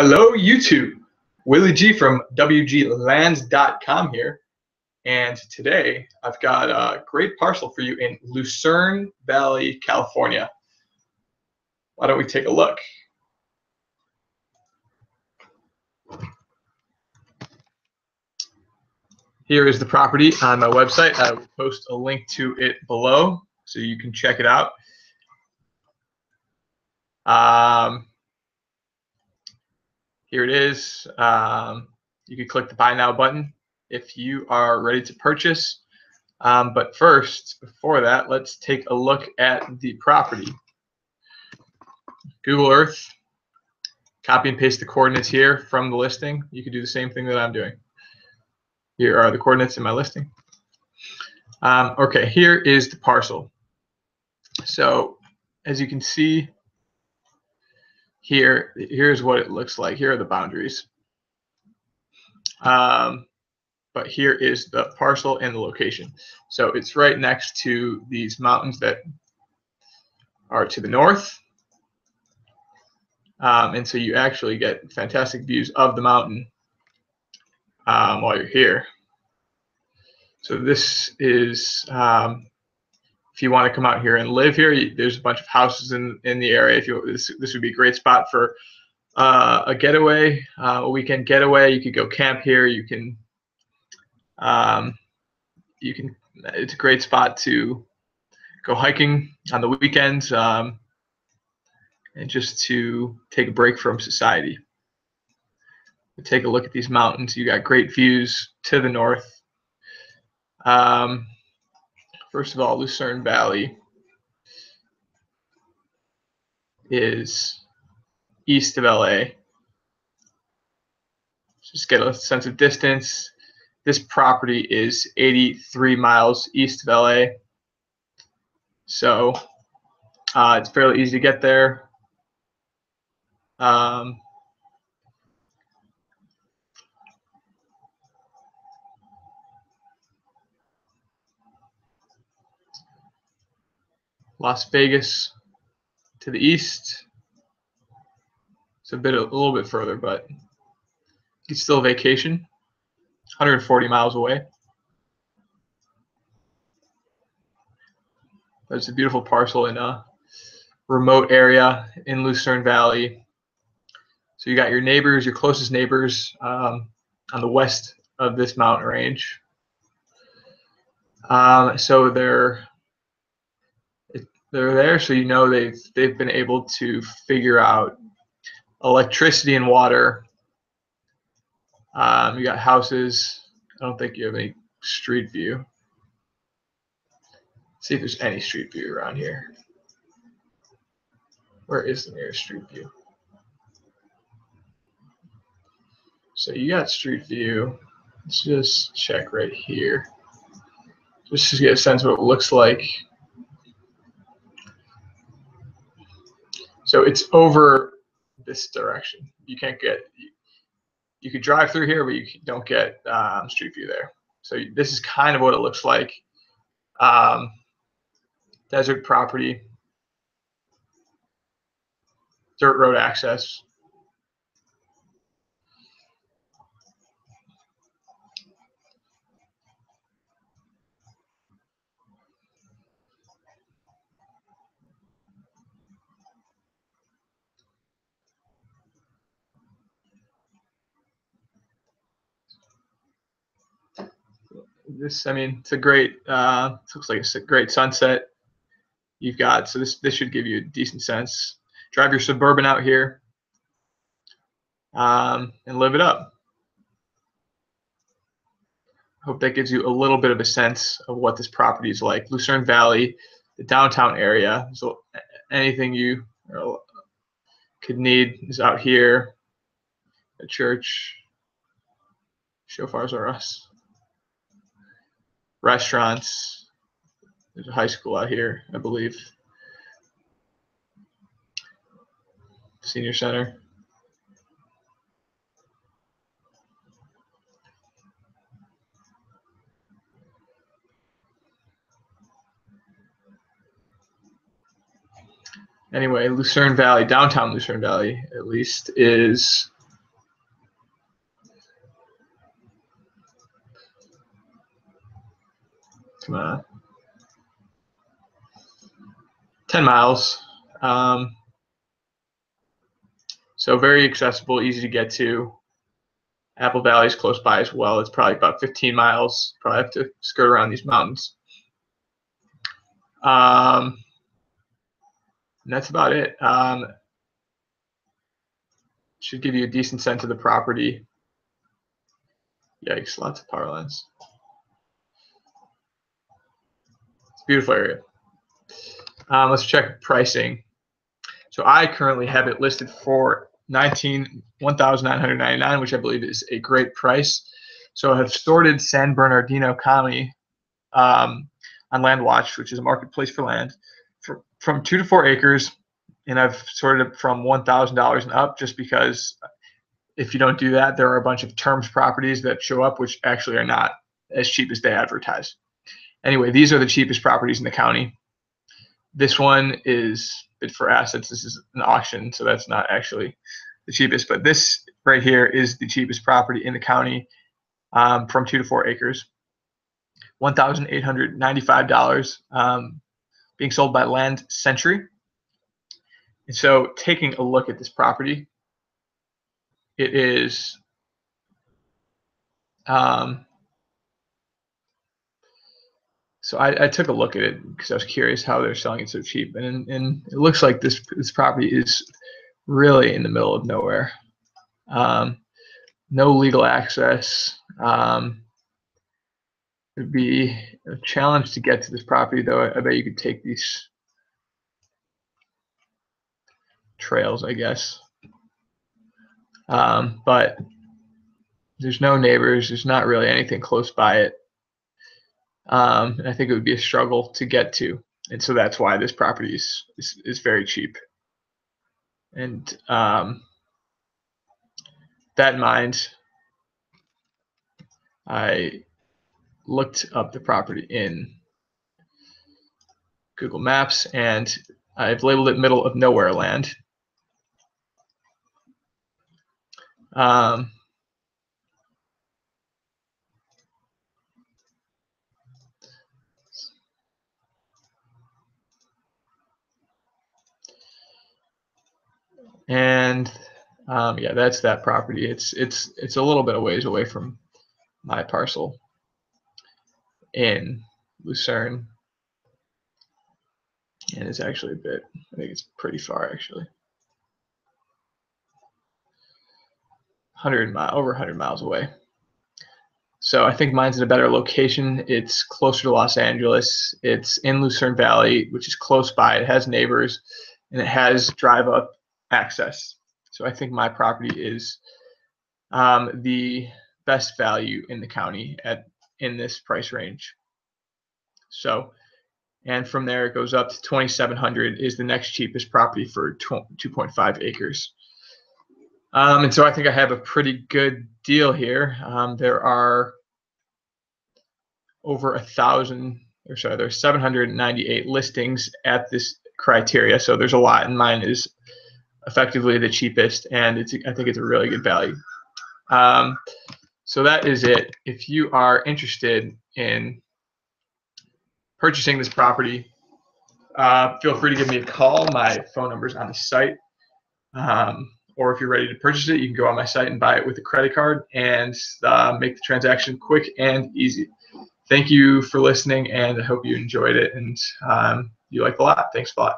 Hello, YouTube. Willie G from WGLands.com here. And today I've got a great parcel for you in Lucerne Valley, California. Why don't we take a look? Here is the property on my website. I will post a link to it below so you can check it out. Here it is. You can click the Buy Now button if you are ready to purchase. But first, before that, let's take a look at the property. Google Earth, copy and paste the coordinates here from the listing. You can do the same thing that I'm doing. Here are the coordinates in my listing. Okay, here is the parcel. So as you can see here, here's what it looks like. Here are the boundaries. But here is the parcel and the location. So it's right next to these mountains that are to the north. And so you actually get fantastic views of the mountain while you're here. So this is, if you want to come out here and live here, there's a bunch of houses in the area. If you, this would be a great spot for a getaway, a weekend getaway. You could go camp here. You can, it's a great spot to go hiking on the weekends and just to take a break from society. Take a look at these mountains. You got great views to the north. First of all, Lucerne Valley is east of LA. Just get a sense of distance. This property is 83 miles east of LA. So it's fairly easy to get there. Las Vegas to the east. It's a little bit further, but it's still vacation. 140 miles away. There's a beautiful parcel in a remote area in Lucerne Valley. So you got your neighbors, your closest neighbors on the west of this mountain range. So they're there, so you know they've been able to figure out electricity and water. You got houses. I don't think you have any street view. Let's see if there's any street view around here. Where is the nearest street view? So you got street view. Let's just check right here, just to get a sense of what it looks like. So it's over this direction. You can't get. You could drive through here, but you don't get street view there. So this is kind of what it looks like. Desert property, dirt road access. This, I mean, it's a great. It looks like it's a great sunset. You've got, so this should give you a decent sense. Drive your Suburban out here and live it up. Hope that gives you a little bit of a sense of what this property is like. Lucerne Valley, the downtown area. So anything you could need is out here. A church, Shofars Are Us, restaurants. There's a high school out here, I believe. Senior center. Anyway, Lucerne Valley, downtown Lucerne Valley, at least, is Come on. 10 miles. So very accessible, easy to get to. Apple Valley is close by as well. It's probably about 15 miles. Probably have to skirt around these mountains. And that's about it. Should give you a decent sense of the property. Yikes, lots of power lines. It's a beautiful area. Let's check pricing. So I currently have it listed for $1,999, which I believe is a great price. So I have sorted San Bernardino County on LandWatch, which is a marketplace for land, from 2 to 4 acres, and I've sorted it from $1,000 and up, just because if you don't do that, there are a bunch of terms properties that show up which actually are not as cheap as they advertise. Anyway, these are the cheapest properties in the county. This one is bid for assets. This is an auction, so that's not actually the cheapest. But this right here is the cheapest property in the county, from 2 to 4 acres. $1,895, being sold by Land Century. And so taking a look at this property, it is so I took a look at it because I was curious how they're selling it so cheap, and it looks like this property is really in the middle of nowhere. No legal access. It'd be a challenge to get to this property, though. I bet you could take these trails, I guess. But there's no neighbors. There's not really anything close by it. And I think it would be a struggle to get to. And so that's why this property is very cheap. And that in mind, I looked up the property in Google Maps, and I've labeled it middle of nowhere land. And yeah, that's that property. It's a little bit of ways away from my parcel in Lucerne, and it's actually a bit, I think it's pretty far actually. Over 100 miles away. So I think mine's in a better location. It's closer to Los Angeles. It's in Lucerne Valley, which is close by. It has neighbors, and it has drive-up access. So I think my property is the best value in the county in this price range. So, and from there it goes up to 2,700 is the next cheapest property for 2.5 acres. And so I think I have a pretty good deal here. There are over 1,000, or sorry, there's 798 listings at this criteria. So there's a lot, and mine is effectively the cheapest, and I think it's a really good value. So that is it. If you are interested in purchasing this property, feel free to give me a call. My phone number is on the site. Or if you're ready to purchase it, you can go on my site and buy it with a credit card and make the transaction quick and easy. Thank you for listening, and I hope you enjoyed it and you liked it a lot. Thanks a lot.